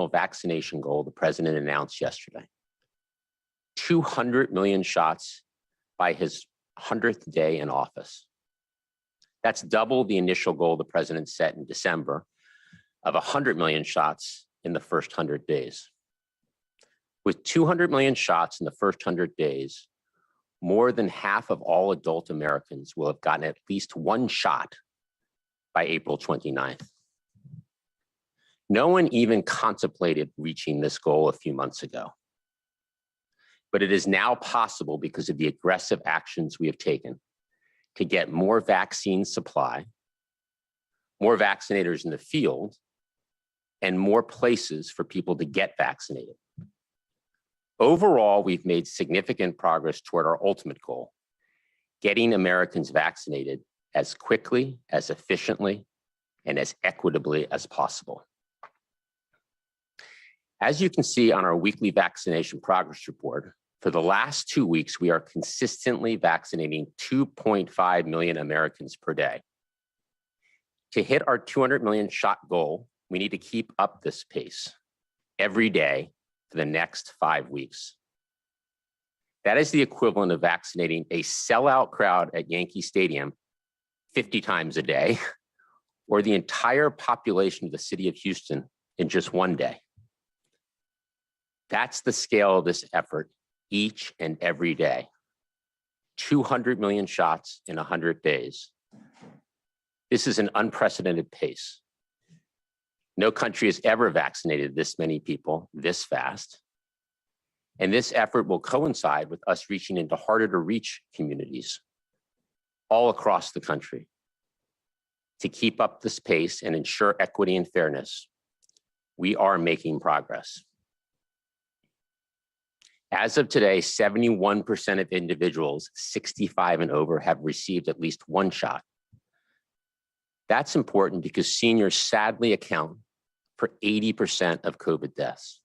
national vaccination goal the president announced yesterday. 200 million shots by his 100th day in office. That's double the initial goal the president set in December of 100 million shots in the first 100 days. With 200 million shots in the first 100 days, more than half of all adult Americans will have gotten at least one shot by April 29th. No one even contemplated reaching this goal a few months ago. But it is now possible because of the aggressive actions we have taken to get more vaccine supply, more vaccinators in the field, and more places for people to get vaccinated. Overall, we've made significant progress toward our ultimate goal, getting Americans vaccinated as quickly, as efficiently, and as equitably as possible. As you can see on our weekly vaccination progress report, for the last 2 weeks, we are consistently vaccinating 2.5 million Americans per day. To hit our 200 million shot goal, we need to keep up this pace every day for the next 5 weeks. That is the equivalent of vaccinating a sellout crowd at Yankee Stadium 50 times a day, or the entire population of the city of Houston in just one day. That's the scale of this effort each and every day. 200 million shots in 100 days. This is an unprecedented pace. No country has ever vaccinated this many people this fast. And this effort will coincide with us reaching into harder to reach communities all across the country. To keep up this pace and ensure equity and fairness, we are making progress. As of today, 71% of individuals 65 and over have received at least one shot. That's important because seniors sadly account for 80% of COVID deaths.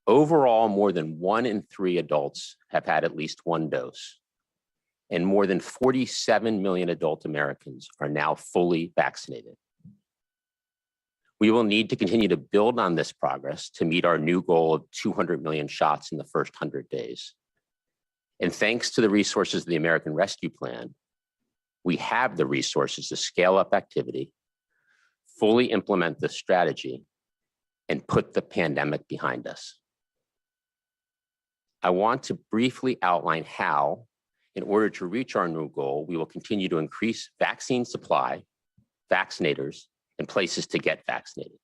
Overall, more than 1 in 3 adults have had at least one dose, and more than 47 million adult Americans are now fully vaccinated. We will need to continue to build on this progress to meet our new goal of 200 million shots in the first 100 days. And thanks to the resources of the American Rescue Plan, we have the resources to scale up activity, fully implement this strategy, and put the pandemic behind us. I want to briefly outline how, in order to reach our new goal, we will continue to increase vaccine supply, vaccinators, and places to get vaccinated.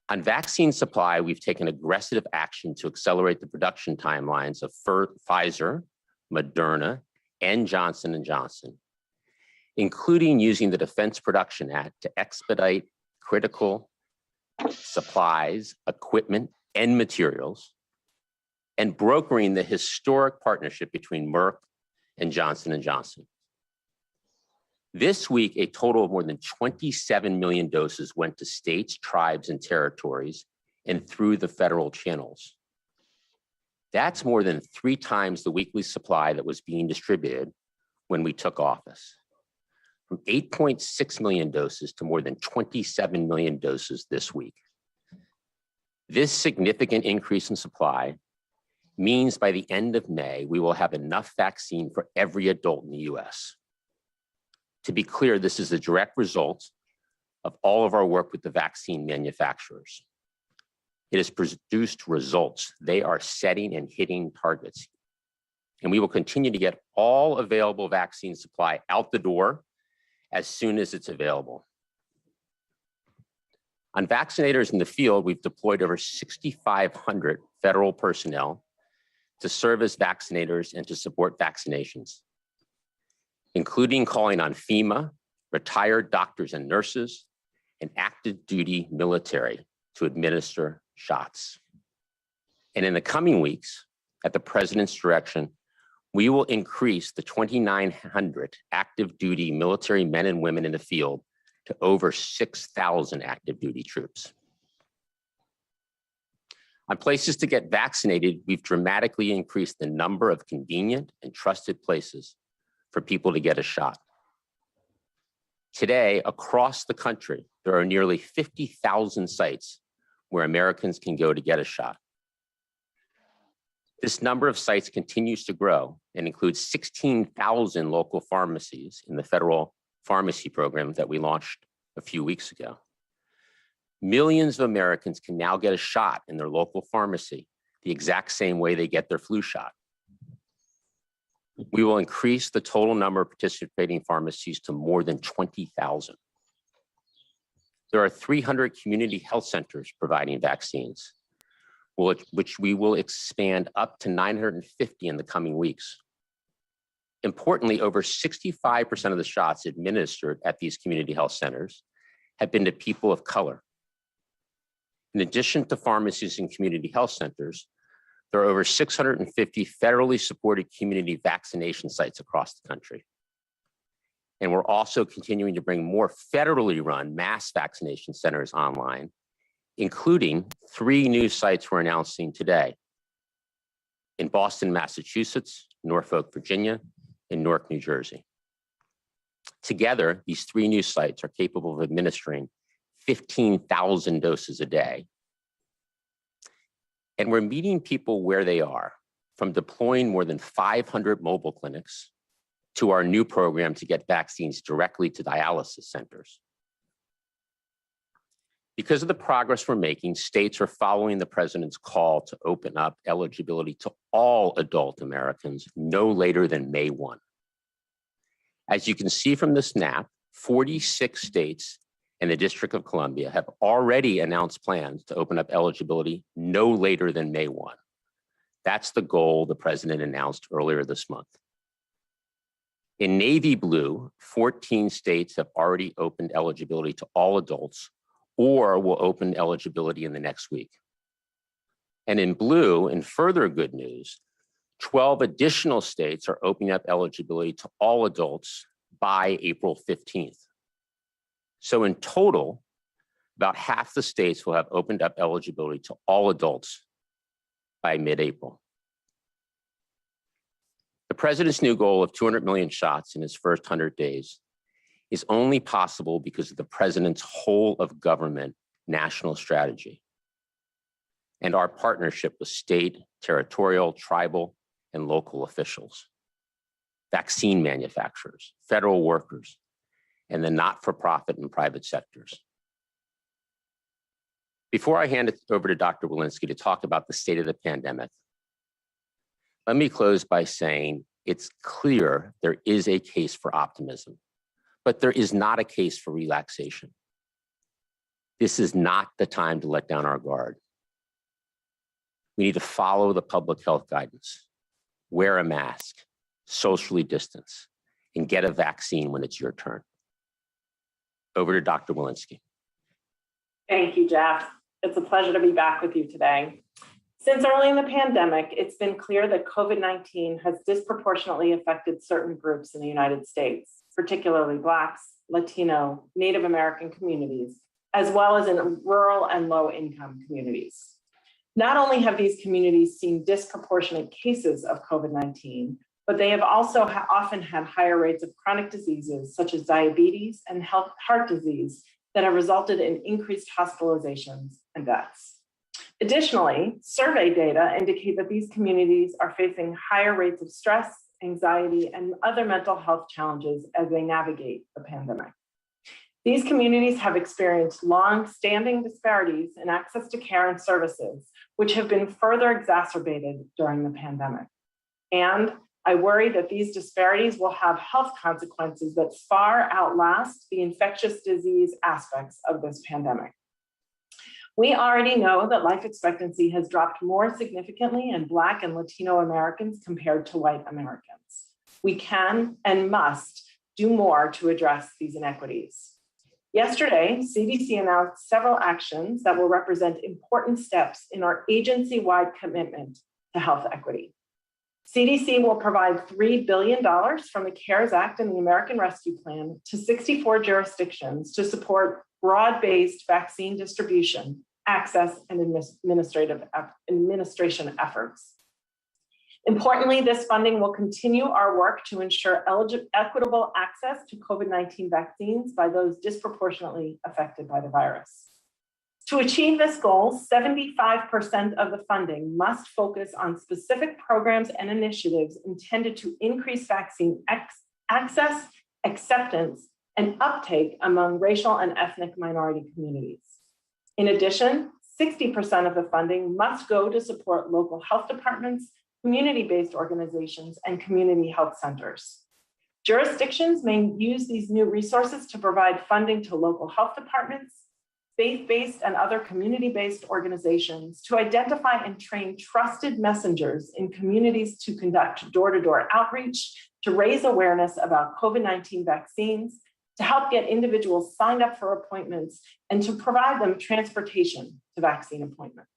On vaccine supply, we've taken aggressive action to accelerate the production timelines of Pfizer, Moderna, and Johnson & Johnson, including using the Defense Production Act to expedite critical supplies, equipment, and materials, and brokering the historic partnership between Merck and Johnson & Johnson. This week, a total of more than 27 million doses went to states, tribes, and territories and through the federal channels. That's more than 3 times the weekly supply that was being distributed when we took office. From 8.6 million doses to more than 27 million doses this week. This significant increase in supply means by the end of May, we will have enough vaccine for every adult in the US. To be clear, this is a direct result of all of our work with the vaccine manufacturers. It has produced results. They are setting and hitting targets. And we will continue to get all available vaccine supply out the door as soon as it's available. On vaccinators in the field, we've deployed over 6,500 federal personnel to serve as vaccinators and to support vaccinations, including calling on FEMA, retired doctors and nurses, and active duty military to administer shots. And in the coming weeks, at the president's direction, we will increase the 2,900 active duty military men and women in the field to over 6,000 active duty troops. On places to get vaccinated, we've dramatically increased the number of convenient and trusted places for people to get a shot. Today, across the country, there are nearly 50,000 sites where Americans can go to get a shot. This number of sites continues to grow and includes 16,000 local pharmacies in the federal pharmacy program that we launched a few weeks ago. Millions of Americans can now get a shot in their local pharmacy the exact same way they get their flu shot. We will increase the total number of participating pharmacies to more than 20,000. There are 300 community health centers providing vaccines, which we will expand up to 950 in the coming weeks. Importantly, over 65% of the shots administered at these community health centers have been to people of color. In addition to pharmacies and community health centers, there are over 650 federally supported community vaccination sites across the country. And we're also continuing to bring more federally run mass vaccination centers online, including 3 new sites we're announcing today in Boston, Massachusetts, Norfolk, Virginia, and Newark, New Jersey. Together, these 3 new sites are capable of administering 15,000 doses a day. And we're meeting people where they are, from deploying more than 500 mobile clinics to our new program to get vaccines directly to dialysis centers. Because of the progress we're making, states are following the president's call to open up eligibility to all adult Americans no later than May 1. As you can see from this map, 46 states and the District of Columbia have already announced plans to open up eligibility no later than May 1. That's the goal the president announced earlier this month. In navy blue, 14 states have already opened eligibility to all adults or will open eligibility in the next week. And in blue, in further good news, 12 additional states are opening up eligibility to all adults by April 15th. So in total, about half the states will have opened up eligibility to all adults by mid-April. The president's new goal of 200 million shots in his first 100 days is only possible because of the president's whole of government national strategy and our partnership with state, territorial, tribal, and local officials, vaccine manufacturers, federal workers, and the not-for-profit and private sectors. Before I hand it over to Dr. Walensky to talk about the state of the pandemic, let me close by saying it's clear there is a case for optimism, but there is not a case for relaxation. This is not the time to let down our guard. We need to follow the public health guidance, wear a mask, socially distance, and get a vaccine when it's your turn. Over to Dr. Walensky. Thank you, Jeff. It's a pleasure to be back with you today. Since early in the pandemic, it's been clear that COVID-19 has disproportionately affected certain groups in the United States, particularly Blacks, Latino, Native American communities, as well as in rural and low-income communities. Not only have these communities seen disproportionate cases of COVID-19, but they have also often had higher rates of chronic diseases such as diabetes and heart disease that have resulted in increased hospitalizations and deaths. Additionally, survey data indicate that these communities are facing higher rates of stress, anxiety, and other mental health challenges as they navigate the pandemic. These communities have experienced long-standing disparities in access to care and services, which have been further exacerbated during the pandemic. And I worry that these disparities will have health consequences that far outlast the infectious disease aspects of this pandemic. We already know that life expectancy has dropped more significantly in Black and Latino Americans compared to white Americans. We can and must do more to address these inequities. Yesterday, CDC announced several actions that will represent important steps in our agency-wide commitment to health equity. CDC will provide $3 billion from the CARES Act and the American Rescue Plan to 64 jurisdictions to support broad-based vaccine distribution, access, and administration efforts. Importantly, this funding will continue our work to ensure equitable access to COVID-19 vaccines by those disproportionately affected by the virus. To achieve this goal, 75% of the funding must focus on specific programs and initiatives intended to increase vaccine access, acceptance, and uptake among racial and ethnic minority communities. In addition, 60% of the funding must go to support local health departments, community-based organizations, and community health centers. Jurisdictions may use these new resources to provide funding to local health departments, faith-based and other community-based organizations to identify and train trusted messengers in communities to conduct door-to-door outreach, to raise awareness about COVID-19 vaccines, to help get individuals signed up for appointments, and to provide them transportation to vaccine appointments.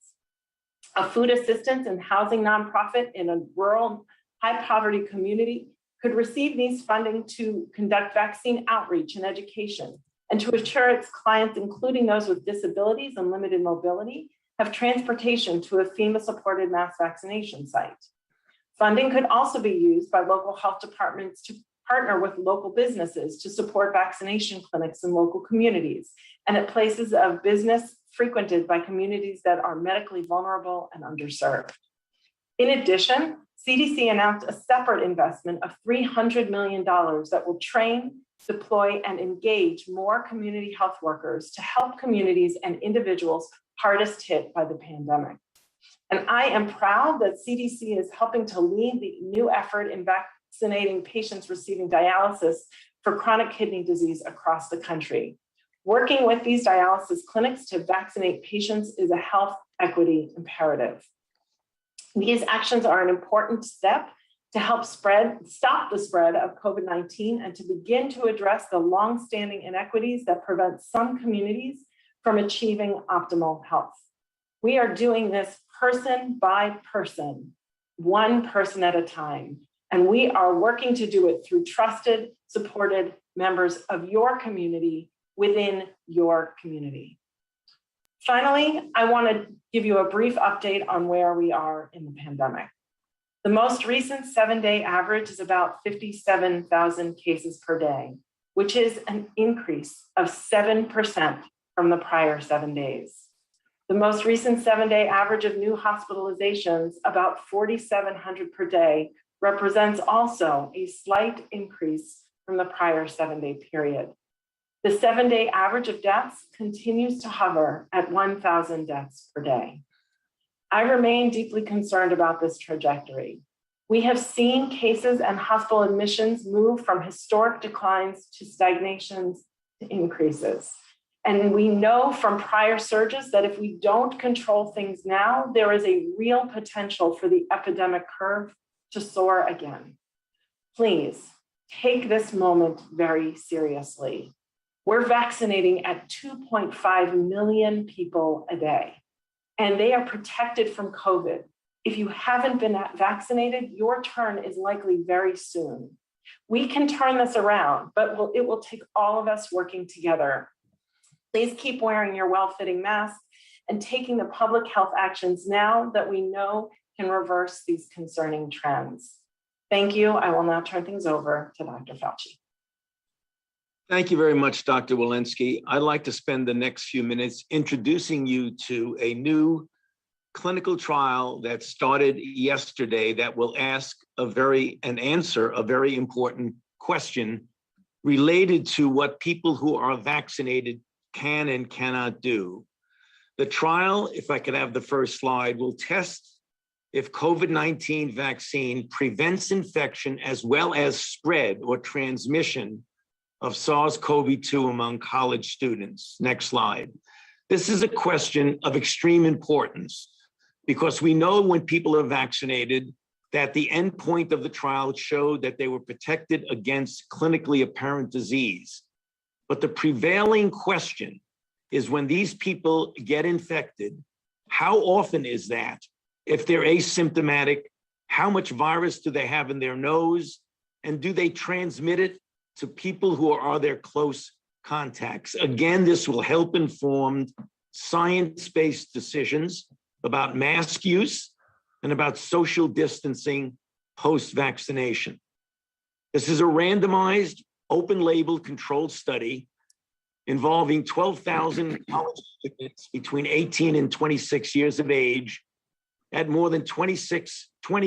A food assistance and housing nonprofit in a rural, high-poverty community could receive these funding to conduct vaccine outreach and education, and to ensure its clients, including those with disabilities and limited mobility, have transportation to a FEMA-supported mass vaccination site. Funding could also be used by local health departments to partner with local businesses to support vaccination clinics in local communities and at places of business frequented by communities that are medically vulnerable and underserved. In addition, CDC announced a separate investment of $300 million that will train, deploy, and engage more community health workers to help communities and individuals hardest hit by the pandemic. And I am proud that CDC is helping to lead the new effort in vaccinating patients receiving dialysis for chronic kidney disease across the country. Working with these dialysis clinics to vaccinate patients is a health equity imperative. These actions are an important step to help stop the spread of COVID-19 and to begin to address the longstanding inequities that prevent some communities from achieving optimal health. We are doing this person by person, one person at a time, and we are working to do it through trusted, supported members of your community within your community. Finally, I want to give you a brief update on where we are in the pandemic. The most recent 7-day average is about 57,000 cases per day, which is an increase of 7% from the prior 7 days. The most recent 7-day average of new hospitalizations, about 4,700 per day, represents also a slight increase from the prior 7-day period. The 7-day average of deaths continues to hover at 1,000 deaths per day. I remain deeply concerned about this trajectory. We have seen cases and hospital admissions move from historic declines to stagnations to increases. And we know from prior surges that if we don't control things now, there is a real potential for the epidemic curve to soar again. Please take this moment very seriously. We're vaccinating at 2.5 million people a day, and they are protected from COVID. If you haven't been vaccinated, your turn is likely very soon. We can turn this around, but it will take all of us working together. Please keep wearing your well-fitting mask and taking the public health actions now that we know can reverse these concerning trends. Thank you. I will now turn things over to Dr. Fauci. Thank you very much, Dr. Walensky. I'd like to spend the next few minutes introducing you to a new clinical trial that started yesterday that will answer a very important question related to what people who are vaccinated can and cannot do. The trial, if I could have the first slide, will test if COVID-19 vaccine prevents infection as well as spread or transmission of SARS-CoV-2 among college students. Next slide. This is a question of extreme importance because we know when people are vaccinated that the endpoint of the trial showed that they were protected against clinically apparent disease. But the prevailing question is when these people get infected, how often is that? If they're asymptomatic, how much virus do they have in their nose? And do they transmit it to people who are their close contacts? Again, this will help inform science-based decisions about mask use and about social distancing post-vaccination. This is a randomized, open-label controlled study involving 12,000 college students between 18 and 26 years of age at more than 20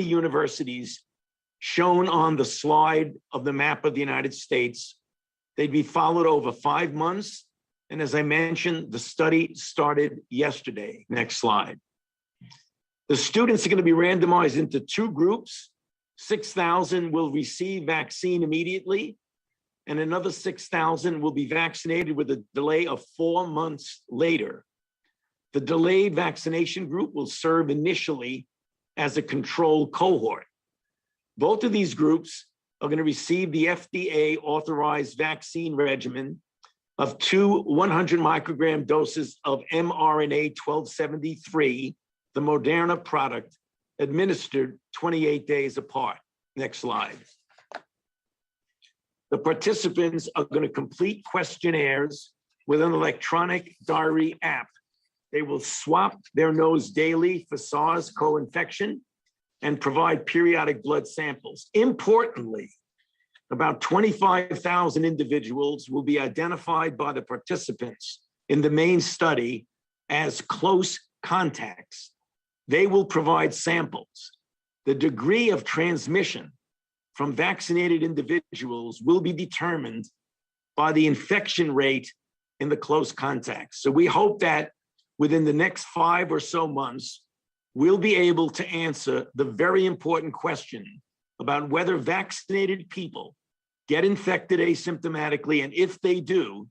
universities shown on the slide of the map of the United States. They'd be followed over 5 months. And as I mentioned, the study started yesterday. Next slide. The students are going to be randomized into 2 groups. 6,000 will receive vaccine immediately, and another 6,000 will be vaccinated with a delay of 4 months later. The delayed vaccination group will serve initially as a control cohort. Both of these groups are going to receive the FDA authorized vaccine regimen of 2 100 microgram doses of mRNA 1273, the Moderna product, administered 28 days apart. Next slide. The participants are going to complete questionnaires with an electronic diary app. They will swab their nose daily for SARS co-infection and provide periodic blood samples. Importantly, about 25,000 individuals will be identified by the participants in the main study as close contacts. They will provide samples. The degree of transmission from vaccinated individuals will be determined by the infection rate in the close contacts. So we hope that within the next 5 or so months, we'll be able to answer the very important question about whether vaccinated people get infected asymptomatically, and if they do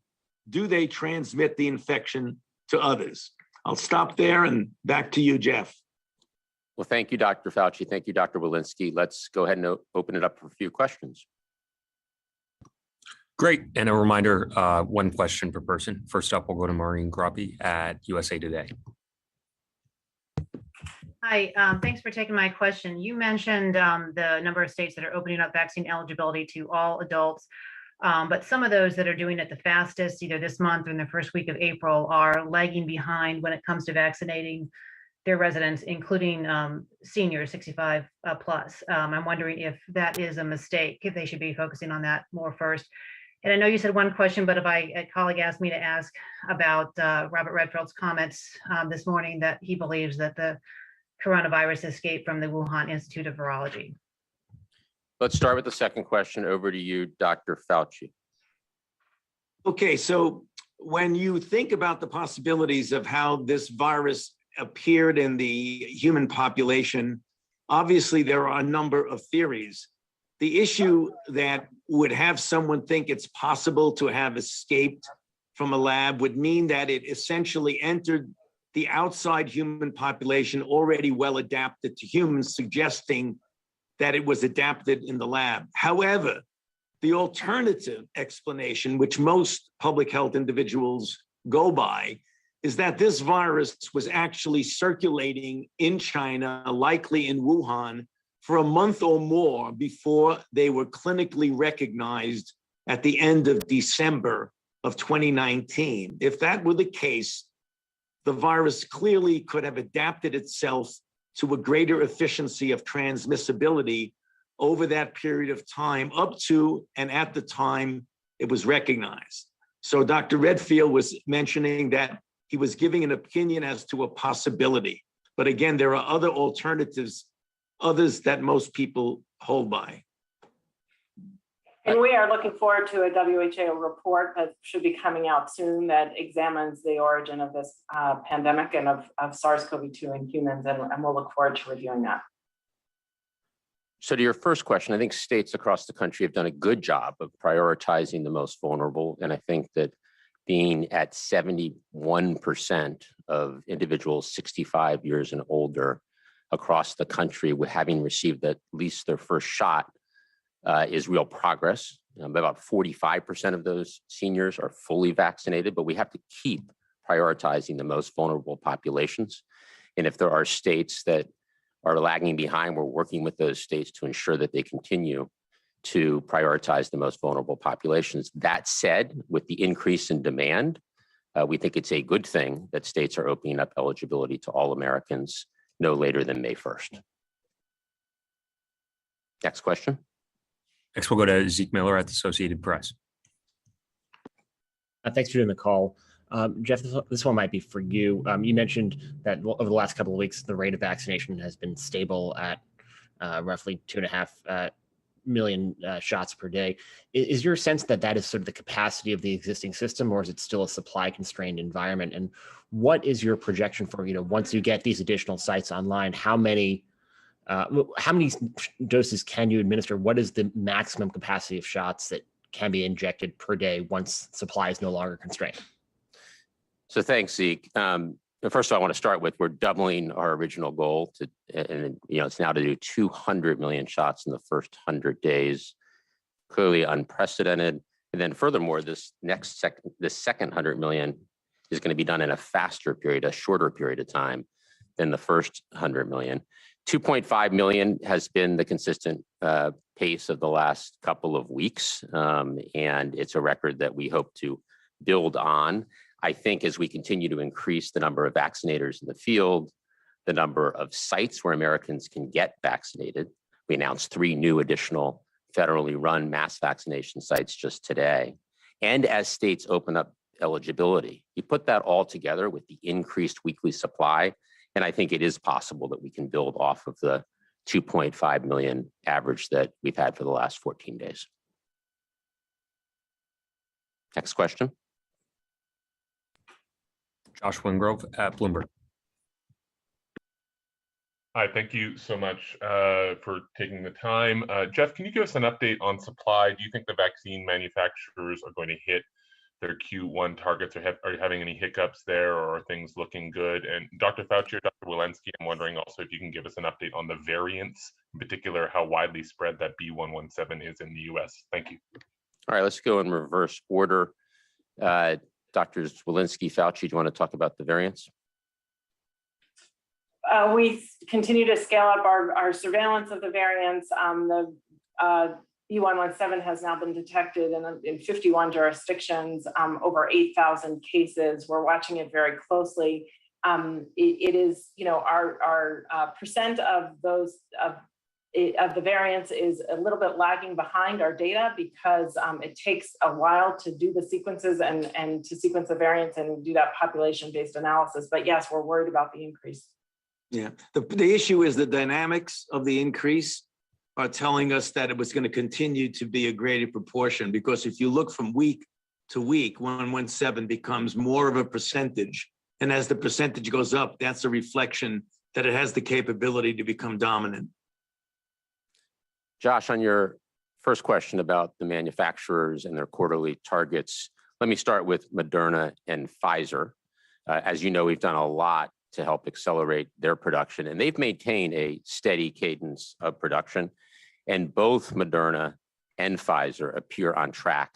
they transmit the infection to others? I'll stop there and back to you, Jeff. Well, thank you, Dr. Fauci. Thank you, Dr. Walensky. Let's go ahead and open it up for a few questions. Great. And a reminder, 1 question per person. First up, we'll go to Maureen Groppe at USA Today. Hi, thanks for taking my question. You mentioned the number of states that are opening up vaccine eligibility to all adults, but some of those that are doing it the fastest, either this month or in the first week of April, are lagging behind when it comes to vaccinating their residents, including seniors, 65 plus. I'm wondering if that is a mistake, if they should be focusing on that more first. And I know you said 1 question, but if a colleague asked me to ask about Robert Redfield's comments this morning that he believes that the coronavirus escaped from the Wuhan Institute of Virology. Let's start with the second question. Over to you, Dr. Fauci. Okay, so when you think about the possibilities of how this virus appeared in the human population, obviously there are a number of theories. The issue that would have someone think it's possible to have escaped from a lab would mean that it essentially entered the outside human population already well adapted to humans, suggesting that it was adapted in the lab. However, the alternative explanation, which most public health individuals go by, is that this virus was actually circulating in China, likely in Wuhan, for a month or more before they were clinically recognized at the end of December of 2019. If that were the case, the virus clearly could have adapted itself to a greater efficiency of transmissibility over that period of time, up to and at the time it was recognized. So Dr. Redfield was mentioning that he was giving an opinion as to a possibility. But again, there are other alternatives, others that most people hold by. And we are looking forward to a WHO report that should be coming out soon that examines the origin of this pandemic and of SARS-CoV-2 in humans, and we'll look forward to reviewing that. So to your first question, I think states across the country have done a good job of prioritizing the most vulnerable. And I think that being at 71% of individuals 65 years and older across the country with having received at least their first shot is real progress. About 45% of those seniors are fully vaccinated, but we have to keep prioritizing the most vulnerable populations. And if there are states that are lagging behind, we're working with those states to ensure that they continue to prioritize the most vulnerable populations. That said, with the increase in demand, we think it's a good thing that states are opening up eligibility to all Americans no later than May 1st. Next question. Next, we'll go to Zeke Miller at the Associated Press. Thanks for doing the call. Jeff, this one might be for you. You mentioned that over the last couple of weeks, the rate of vaccination has been stable at roughly 2.5 million shots per day. Is your sense that that is sort of the capacity of the existing system, or is it still a supply constrained environment? And what is your projection for, once you get these additional sites online, how many doses can you administer? What is the maximum capacity of shots that can be injected per day once supply is no longer constrained? So thanks, Zeke. First of all, I want to start with, we're doubling our original goal to, and it's now to do 200 million shots in the first 100 days. Clearly unprecedented. And then furthermore, this second 100 million is going to be done in a faster period, a shorter period of time than the first 100 million. 2.5 million has been the consistent pace of the last couple of weeks. And it's a record that we hope to build on. I think as we continue to increase the number of vaccinators in the field, the number of sites where Americans can get vaccinated, we announced 3 new additional federally run mass vaccination sites just today. And as states open up eligibility, you put that all together with the increased weekly supply, and I think it is possible that we can build off of the 2.5 million average that we've had for the last 14 days. Next question. Josh Wingrove at Bloomberg. Hi, thank you so much for taking the time. Jeff, can you give us an update on supply? Do you think the vaccine manufacturers are going to hit their Q1 targets? Are you having any hiccups there, or are things looking good? And Dr. Fauci or Dr. Walensky, I'm wondering also if you can give us an update on the variants, in particular, how widely spread that B117 is in the US. Thank you. All right, let's go in reverse order. Drs. Walensky, Fauci, do you want to talk about the variants? We continue to scale up our surveillance of the variants. The B117 has now been detected in 51 jurisdictions, over 8,000 cases. We're watching it very closely. It is, our percent of those of the variants is a little bit lagging behind our data because it takes a while to do the sequences and to sequence the variants and do that population-based analysis. But yes, we're worried about the increase. Yeah, the issue is the dynamics of the increase are telling us that it was going to continue to be a greater proportion, because if you look from week to week, 117 becomes more of a percentage. And as the percentage goes up, that's a reflection that it has the capability to become dominant. Josh, on your first question about the manufacturers and their quarterly targets, let me start with Moderna and Pfizer. As you know, we've done a lot to help accelerate their production, and they've maintained a steady cadence of production. And both Moderna and Pfizer appear on track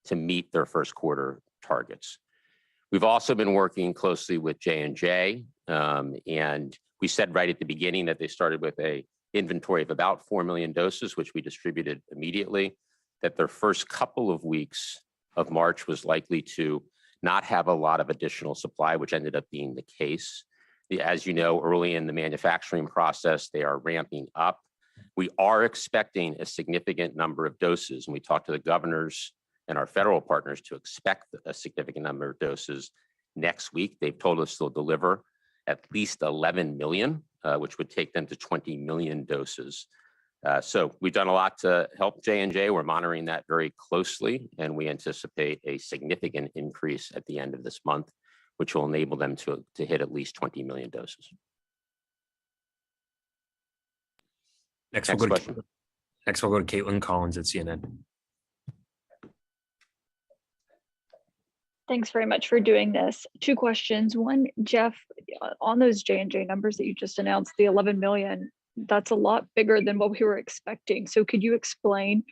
to meet their first quarter targets. We've also been working closely with J&J, and we said right at the beginning that they started with an inventory of about 4 million doses, which we distributed immediately, that their first couple of weeks of March was likely to not have a lot of additional supply, which ended up being the case. As you know, early in the manufacturing process, they are ramping up. We are expecting a significant number of doses, and we talked to the governors and our federal partners to expect a significant number of doses next week. They've told us they'll deliver at least 11 million, which would take them to 20 million doses. So we've done a lot to help J&J. We're monitoring that very closely, and we anticipate a significant increase at the end of this month, which will enable them to hit at least 20 million doses. Next, we'll go to Caitlin Collins at CNN. Thanks very much for doing this. 2 questions. One, Jeff, on those J&J numbers that you just announced, the 11 million, that's a lot bigger than what we were expecting. So could you explain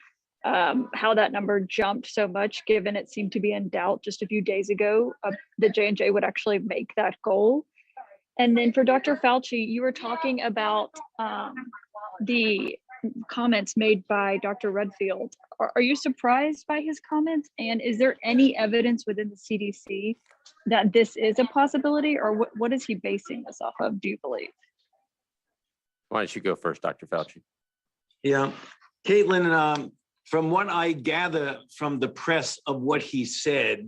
how that number jumped so much, given it seemed to be in doubt just a few days ago that J&J would actually make that goal? And then for Dr. Fauci, you were talking about the comments made by Dr. Redfield. Are you surprised by his comments? And is there any evidence within the CDC that this is a possibility, or what is he basing this off of, do you believe? Why don't you go first, Dr. Fauci? Yeah, Caitlin, from what I gather from the press of what he said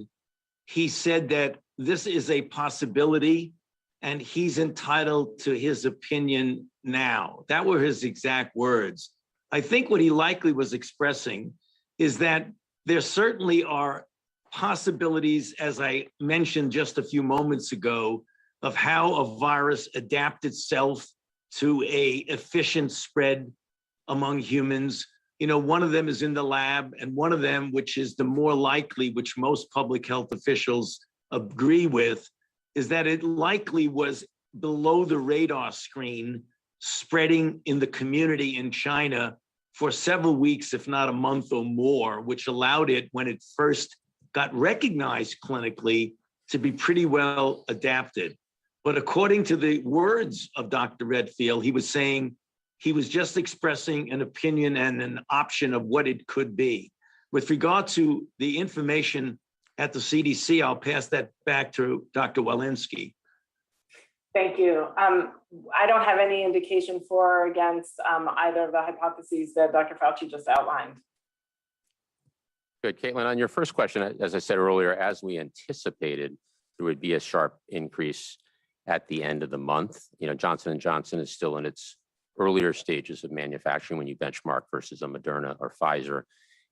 that this is a possibility and he's entitled to his opinion now. That were his exact words. I think what he likely was expressing is that there certainly are possibilities, as I mentioned just a few moments ago, of how a virus adapts itself to a efficient spread among humans. You know, one of them is in the lab, and one of them, which is the more likely, which most public health officials agree with, is that it likely was below the radar screen, spreading in the community in China for several weeks, if not a month or more, which allowed it, when it first got recognized clinically, to be pretty well adapted. But according to the words of Dr. Redfield, he was saying he was just expressing an opinion and an option of what it could be. With regard to the information at the CDC, I'll pass that back to Dr. Walensky. Thank you. I don't have any indication for or against either of the hypotheses that Dr. Fauci just outlined. Good, Caitlin, on your first question, as I said earlier, as we anticipated, there would be a sharp increase at the end of the month. You know, Johnson & Johnson is still in its earlier stages of manufacturing when you benchmark versus a Moderna or Pfizer,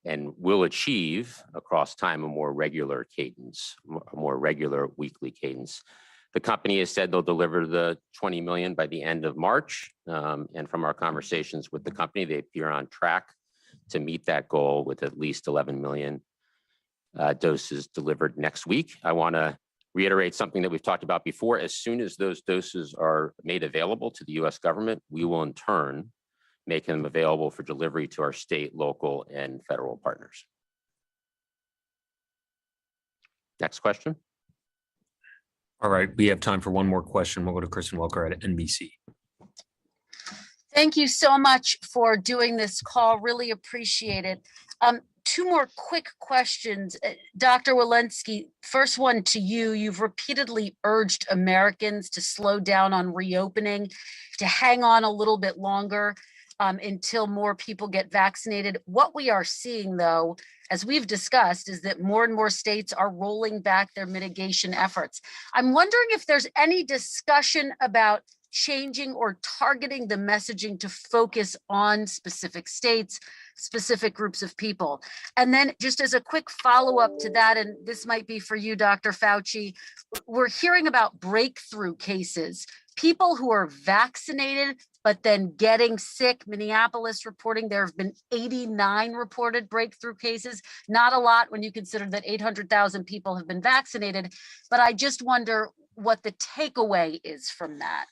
and will achieve across time a more regular cadence, a more regular weekly cadence. The company has said they'll deliver the 20 million by the end of March. And from our conversations with the company, they appear on track to meet that goal with at least 11 million doses delivered next week. I want to reiterate something that we've talked about before. As soon as those doses are made available to the US government, we will in turn make them available for delivery to our state, local, and federal partners. Next question. All right, we have time for one more question. We'll go to Kristen Welker at NBC. Thank you so much for doing this call. Really appreciate it. Two more quick questions. Dr. Walensky, first one to you. You've repeatedly urged Americans to slow down on reopening, to hang on a little bit longer until more people get vaccinated. What we are seeing, though, as we've discussed, is that more and more states are rolling back their mitigation efforts. I'm wondering if there's any discussion about changing or targeting the messaging to focus on specific states, specific groups of people. And then just as a quick follow-up to that, and this might be for you, Dr. Fauci, we're hearing about breakthrough cases, people who are vaccinated but then getting sick. Minneapolis reporting there have been 89 reported breakthrough cases. Not a lot when you consider that 800,000 people have been vaccinated, but I just wonder what the takeaway is from that.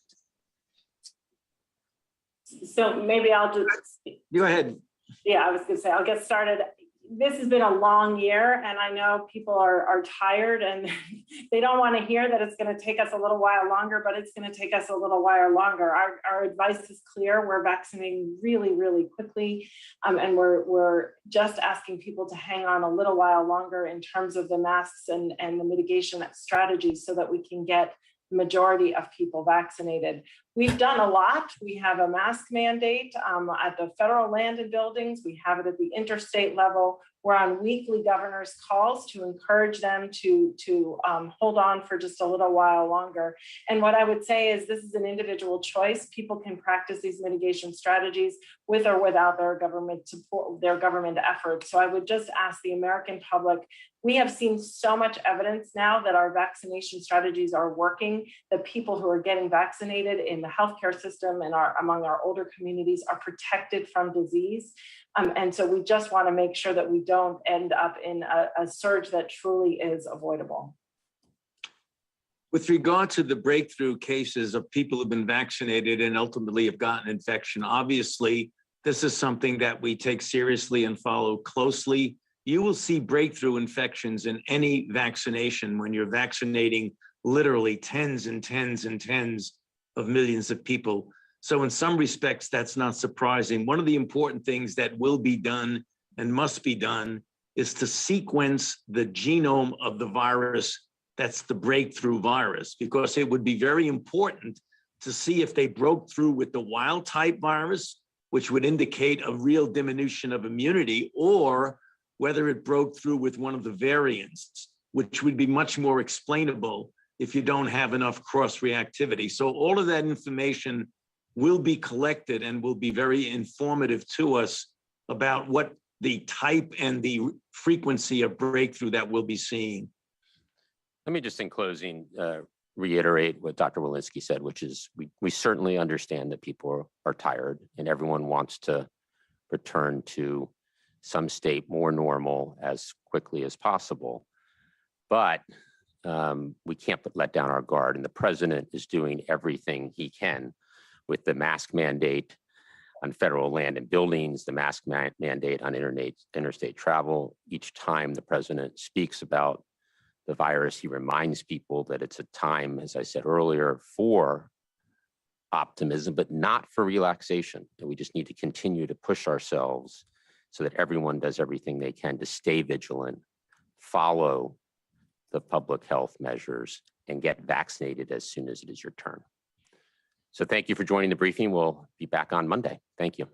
So maybe I'll just Go ahead. Yeah, I was going to say, I'll get started. This has been a long year, and I know people are tired and they don't want to hear that it's going to take us a little while longer, but it's going to take us a little while longer. Our advice is clear. We're vaccinating really, really quickly, and we're just asking people to hang on a little while longer in terms of the masks and the mitigation strategies so that we can get the majority of people vaccinated. We've done a lot. We have a mask mandate at the federal land and buildings. We have it at the interstate level. We're on weekly governor's calls to encourage them to hold on for just a little while longer. And what I would say is this is an individual choice. People can practice these mitigation strategies with or without their government support, their government efforts. So I would just ask the American public, we have seen so much evidence now that our vaccination strategies are working, that people who are getting vaccinated in the healthcare system and among our older communities are protected from disease. And so we just want to make sure that we don't end up in a surge that truly is avoidable. With regard to the breakthrough cases of people who've been vaccinated and ultimately have gotten infection, obviously, this is something that we take seriously and follow closely. You will see breakthrough infections in any vaccination when you're vaccinating literally tens and tens and tens of millions of people. So in some respects, that's not surprising. One of the important things that will be done and must be done is to sequence the genome of the virus that's the breakthrough virus, because it would be very important to see if they broke through with the wild type virus which would indicate a real diminution of immunity, or whether it broke through with one of the variants, which would be much more explainable if you don't have enough cross-reactivity. So all of that information will be collected and will be very informative to us about what the type and the frequency of breakthrough that we'll be seeing. Let me just in closing reiterate what Dr. Walensky said, which is we certainly understand that people are tired and everyone wants to return to some state more normal as quickly as possible. But we can't let down our guard, and the president is doing everything he can with the mask mandate on federal land and buildings, the mask mandate on interstate travel. Each time the president speaks about the virus, he reminds people that it's a time, as I said earlier, for optimism, but not for relaxation. And we just need to continue to push ourselves so that everyone does everything they can to stay vigilant, follow the public health measures, and get vaccinated as soon as it is your turn. So thank you for joining the briefing. We'll be back on Monday. Thank you.